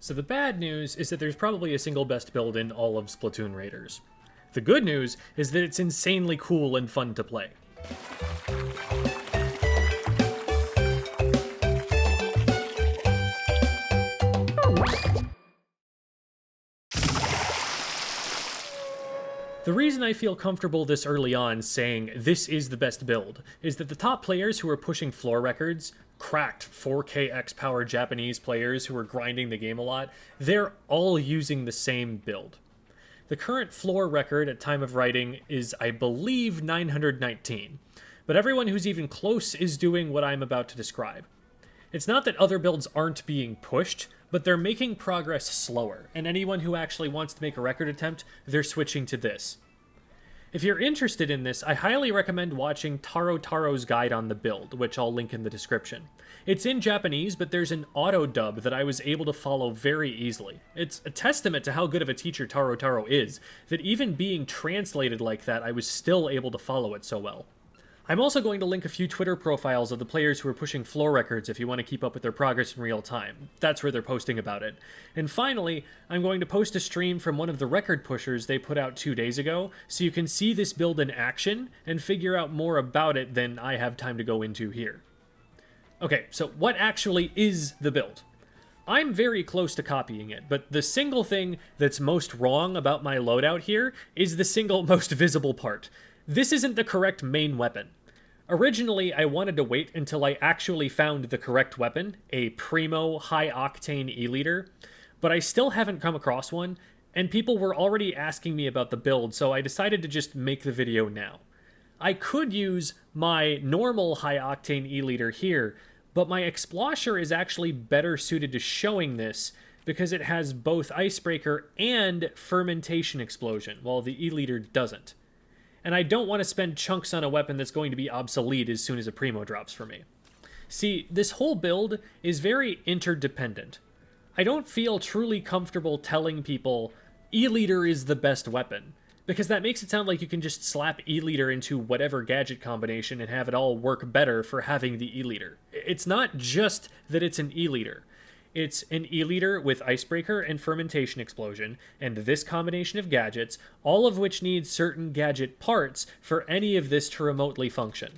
So the bad news is that there's probably a single best build in all of Splatoon Raiders. The good news is that it's insanely cool and fun to play. The reason I feel comfortable this early on saying this is the best build is that the top players who are pushing floor records, cracked 4K X power Japanese players who are grinding the game a lot, they're all using the same build. The current floor record at time of writing is, I believe, 919, but everyone who's even close is doing what I'm about to describe. It's not that other builds aren't being pushed, but they're making progress slower, and anyone who actually wants to make a record attempt, they're switching to this. If you're interested in this, I highly recommend watching Taro Taro's guide on the build, which I'll link in the description. It's in Japanese, but there's an auto-dub that I was able to follow very easily. It's a testament to how good of a teacher Taro Taro is, that even being translated like that, I was still able to follow it so well. I'm also going to link a few Twitter profiles of the players who are pushing floor records if you want to keep up with their progress in real time. That's where they're posting about it. And finally, I'm going to post a stream from one of the record pushers they put out 2 days ago, so you can see this build in action and figure out more about it than I have time to go into here. Okay, so what actually is the build? I'm very close to copying it, but the single thing that's most wrong about my loadout here is the single most visible part. This isn't the correct main weapon. Originally, I wanted to wait until I actually found the correct weapon, a Primo high-octane E-liter, but I still haven't come across one, and people were already asking me about the build, so I decided to just make the video now. I could use my normal high-octane E-liter here, but my Explosher is actually better suited to showing this because it has both Icebreaker and Fermentation Explosion, while the E-liter doesn't. And I don't want to spend chunks on a weapon that's going to be obsolete as soon as a Primo drops for me. See, this whole build is very interdependent. I don't feel truly comfortable telling people E-liter is the best weapon, because that makes it sound like you can just slap E-liter into whatever gadget combination and have it all work better for having the E-liter. It's not just that it's an E-liter. It's an E-liter with Icebreaker and Fermentation Explosion, and this combination of gadgets, all of which need certain gadget parts for any of this to remotely function.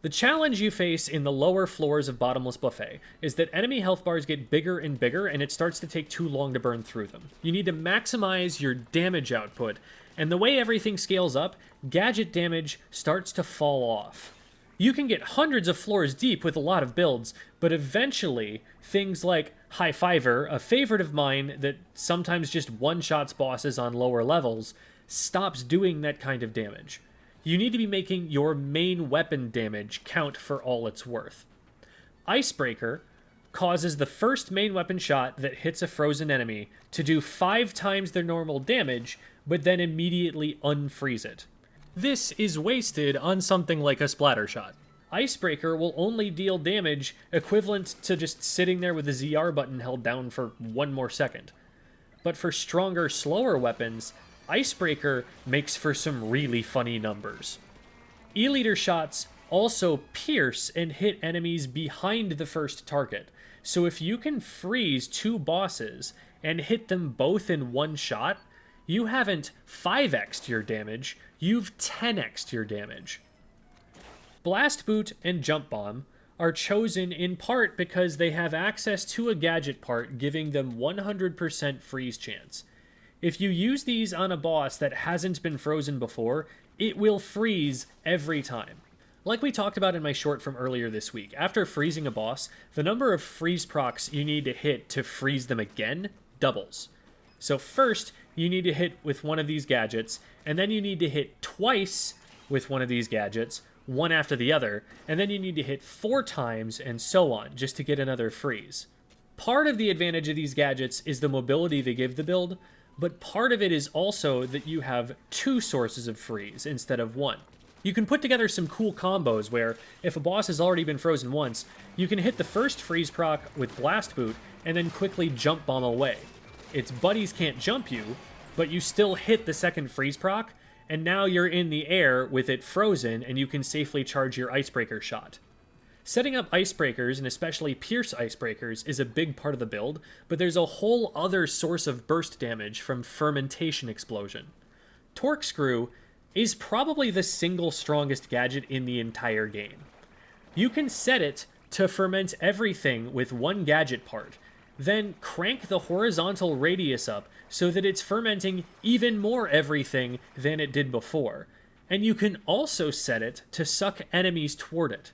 The challenge you face in the lower floors of Bottomless Buffet is that enemy health bars get bigger and bigger, and it starts to take too long to burn through them. You need to maximize your damage output, and the way everything scales up, gadget damage starts to fall off. You can get hundreds of floors deep with a lot of builds, but eventually, things like High Fiver, a favorite of mine that sometimes just one-shots bosses on lower levels, stops doing that kind of damage. You need to be making your main weapon damage count for all it's worth. Icebreaker causes the first main weapon shot that hits a frozen enemy to do 5 times their normal damage, but then immediately unfreeze it. This is wasted on something like a splatter shot. Icebreaker will only deal damage equivalent to just sitting there with the ZR button held down for 1 more second. But for stronger, slower weapons, Icebreaker makes for some really funny numbers. E-liter shots also pierce and hit enemies behind the first target, so if you can freeze 2 bosses and hit them both in 1 shot, you haven't 5x'd your damage, you've 10x'd your damage. Blast Boot and Jump Bomb are chosen in part because they have access to a gadget part giving them 100% freeze chance. If you use these on a boss that hasn't been frozen before, it will freeze every time. Like we talked about in my short from earlier this week, after freezing a boss, the number of freeze procs you need to hit to freeze them again doubles. So first, you need to hit with one of these gadgets, and then you need to hit twice with one of these gadgets, one after the other, and then you need to hit 4 times, and so on, just to get another freeze. Part of the advantage of these gadgets is the mobility they give the build, but part of it is also that you have 2 sources of freeze instead of 1. You can put together some cool combos where, if a boss has already been frozen once, you can hit the first freeze proc with Blast Boot, and then quickly Jump Bomb away. Its buddies can't jump you, but you still hit the second freeze proc, and now you're in the air with it frozen, and you can safely charge your Icebreaker shot. Setting up icebreakers, and especially pierce icebreakers, is a big part of the build, but there's a whole other source of burst damage from Fermentation Explosion. Torque is probably the single strongest gadget in the entire game. You can set it to ferment everything with one gadget part, then crank the horizontal radius up so that it's fermenting even more everything than it did before. And you can also set it to suck enemies toward it.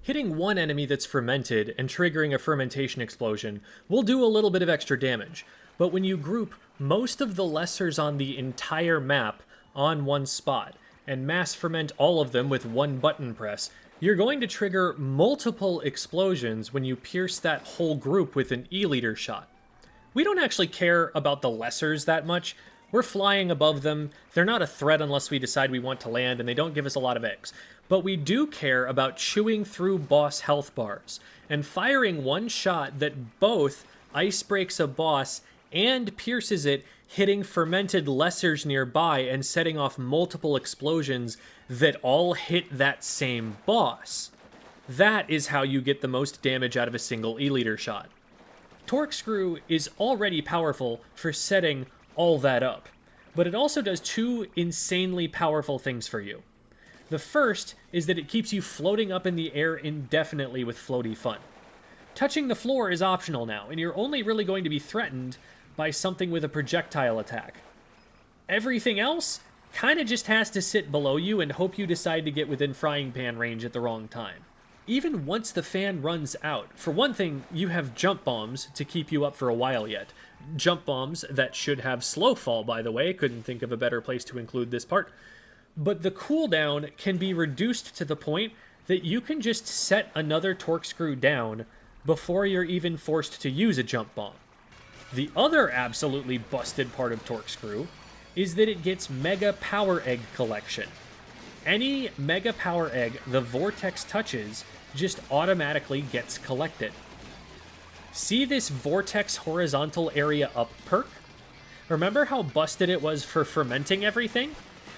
Hitting one enemy that's fermented and triggering a fermentation explosion will do a little bit of extra damage, but when you group most of the lessers on the entire map on one spot and mass ferment all of them with one button press, you're going to trigger multiple explosions when you pierce that whole group with an E-liter shot. We don't actually care about the lessers that much. We're flying above them. They're not a threat unless we decide we want to land, and they don't give us a lot of eggs. But we do care about chewing through boss health bars and firing one shot that both ice breaks a boss and pierces it, hitting fermented lessers nearby and setting off multiple explosions that all hit that same boss. That is how you get the most damage out of a single E-liter shot. Torque is already powerful for setting all that up, but it also does two insanely powerful things for you. The first is that it keeps you floating up in the air indefinitely with floaty fun. Touching the floor is optional now, and you're only really going to be threatened by something with a projectile attack. Everything else kinda just has to sit below you and hope you decide to get within frying pan range at the wrong time. Even once the fan runs out, for one thing, you have jump bombs to keep you up for a while yet. Jump bombs that should have slow fall, by the way. Couldn't think of a better place to include this part. But the cooldown can be reduced to the point that you can just set another torque screw down before you're even forced to use a jump bomb. The other absolutely busted part of Torque is that it gets Mega Power Egg collection. Any Mega Power Egg the Vortex touches just automatically gets collected. See this Vortex horizontal area up perk? Remember how busted it was for fermenting everything?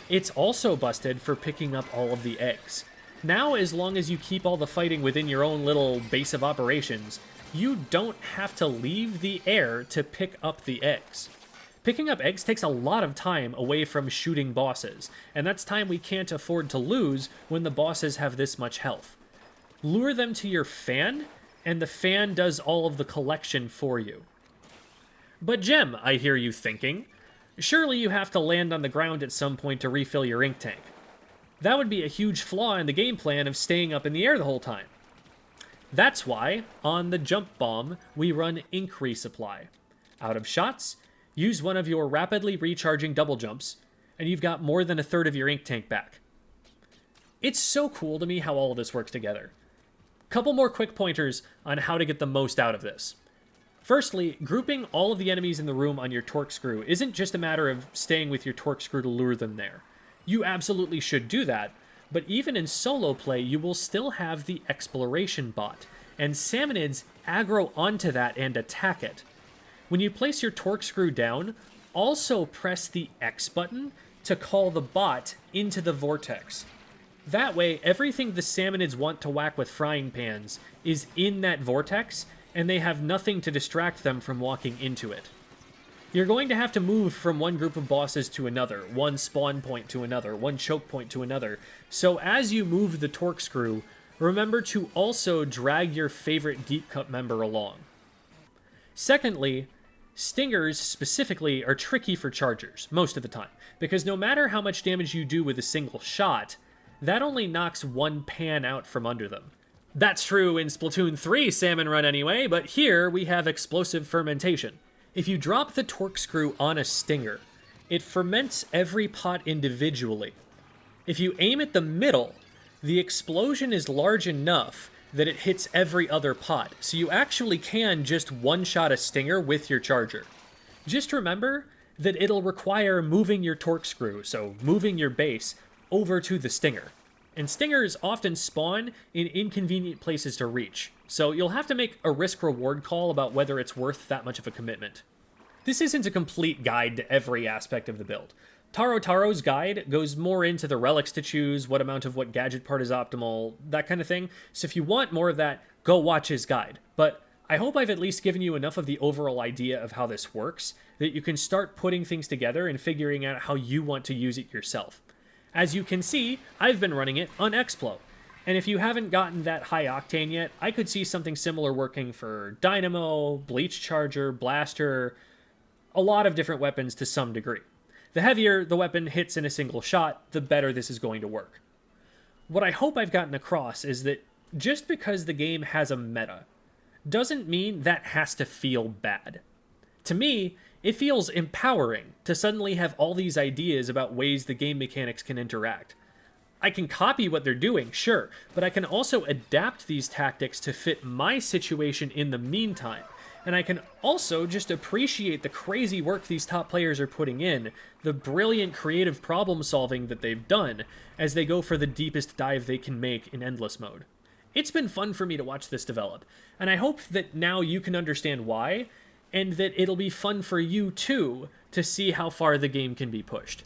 It's also busted for picking up all of the eggs. Now, as long as you keep all the fighting within your own little base of operations, you don't have to leave the air to pick up the eggs. Picking up eggs takes a lot of time away from shooting bosses, and that's time we can't afford to lose when the bosses have this much health. Lure them to your fan, and the fan does all of the collection for you. But Gem, I hear you thinking, surely you have to land on the ground at some point to refill your ink tank. That would be a huge flaw in the game plan of staying up in the air the whole time. That's why, on the jump bomb, we run ink resupply. Out of shots, use one of your rapidly recharging double jumps, and you've got more than a third of your ink tank back. It's so cool to me how all of this works together. Couple more quick pointers on how to get the most out of this. Firstly, grouping all of the enemies in the room on your torque screw isn't just a matter of staying with your torque screw to lure them there. You absolutely should do that, but even in solo play, you will still have the exploration bot, and Salmonids aggro onto that and attack it. When you place your torque screw down, also press the X button to call the bot into the vortex. That way, everything the Salmonids want to whack with frying pans is in that vortex, and they have nothing to distract them from walking into it. You're going to have to move from one group of bosses to another, one spawn point to another, one choke point to another. So as you move the torque screw, remember to also drag your favorite Deep Cut member along. Secondly, stingers specifically are tricky for chargers, most of the time, because no matter how much damage you do with a single shot, that only knocks one pan out from under them. That's true in Splatoon 3 Salmon Run anyway, but here we have explosive fermentation. If you drop the torque screw on a stinger, it ferments every pot individually. If you aim at the middle, the explosion is large enough that it hits every other pot, so you actually can just one-shot a stinger with your charger. Just remember that it'll require moving your torque screw, so moving your base, over to the stinger. And stingers often spawn in inconvenient places to reach, so you'll have to make a risk-reward call about whether it's worth that much of a commitment. This isn't a complete guide to every aspect of the build, Taro Taro's guide goes more into the relics to choose, what amount of what gadget part is optimal, that kind of thing. So if you want more of that, go watch his guide. But I hope I've at least given you enough of the overall idea of how this works that you can start putting things together and figuring out how you want to use it yourself. As you can see, I've been running it on Explo. And if you haven't gotten that high octane yet, I could see something similar working for Dynamo, Bleach Charger, Blaster, a lot of different weapons to some degree. The heavier the weapon hits in a single shot, the better this is going to work. What I hope I've gotten across is that just because the game has a meta doesn't mean that has to feel bad. To me, it feels empowering to suddenly have all these ideas about ways the game mechanics can interact. I can copy what they're doing, sure, but I can also adapt these tactics to fit my situation in the meantime. And I can also just appreciate the crazy work these top players are putting in, the brilliant creative problem solving that they've done, as they go for the deepest dive they can make in endless mode. It's been fun for me to watch this develop, and I hope that now you can understand why, and that it'll be fun for you too to see how far the game can be pushed.